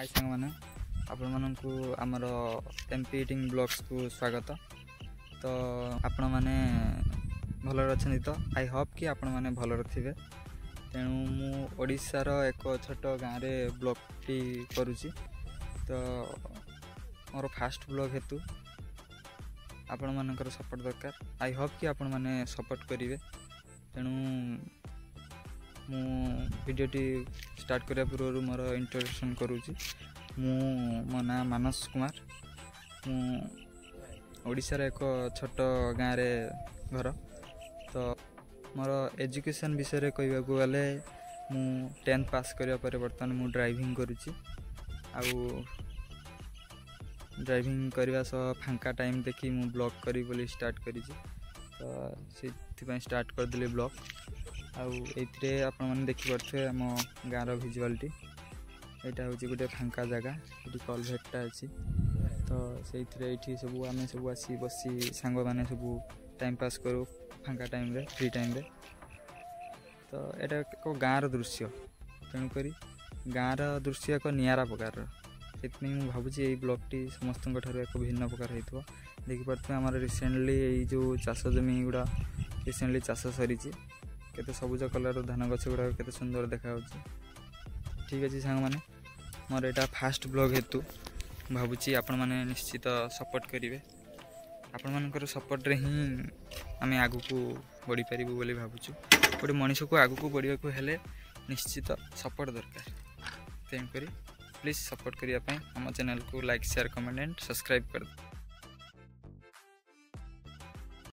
हाय सांग मैंने आपण मानू आमर एमपी इटिंग ब्लॉग्स को स्वागत। तो आपण मैंने भलर अच्छा तो आई होप कि आपण मैंने भलर थे। तेणु मु ओडिशार एक छोट गाँव में ब्लॉग टी करुँची। तो मोर फास्ट ब्लॉग हेतु आपण मानकर सपोर्ट दरकार। आई होप कि आपण मैंने सपोर्ट करेंगे। तेणु मु भिडियोटी स्टार्ट करने पूर्व मोर इंट्रोडक्शन करुँची। मो ना मानस कुमार। ओडिशार एक छोट गाँव रे घर। तो मोर एजुकेशन विषय कहवा गले मु 10th पास करिया पर बर्तमान मु ड्राइविंग करुँची। आउ ड्राइविंग करने सह फांका टाइम देखी मु ब्लॉग करी बोली स्टार्ट करी। तो से स्टार्ट करदेली ब्लॉग। आउे आपण मैंने देखिपे आम गाँव भिजुआलिटी यहाँ हूँ गोटे फांका जगह ये कलभेटा अच्छी। तो से सब आम सब आसी बसी सांग मैंने सब टाइम पास करूँ फांका टाइम रे फ्री टाइम रे। तो यहाँ एक गाँव दृश्य तेणुक गाँव दृश्य एक निरा प्रकार से भावुँ ये ब्लॉगटी समस्त एक भिन्न प्रकार हो। देखिपे आम रिसेंटली जो चाष जमी गुड़ा रिसेंटली चाष सरी केते सबुज कलर धान गछ गुड़ा केते सुंदर देखा। ठीक अच्छे सांग मैंने मोर यहाँ फास्ट ब्लॉग हेतु भावुँ आपण मैंने निश्चित सपोर्ट करेंगे। आपण मानकर सपोर्ट रे ही आम आगू को बढ़ी पारू बोली भावुँ। गोटे मनीष को आगू को बढ़ा को हेले निश्चित सपोर्ट दरकार। तेणुक प्लीज सपोर्ट करने आम चैनल को like share comment and subscribe कर।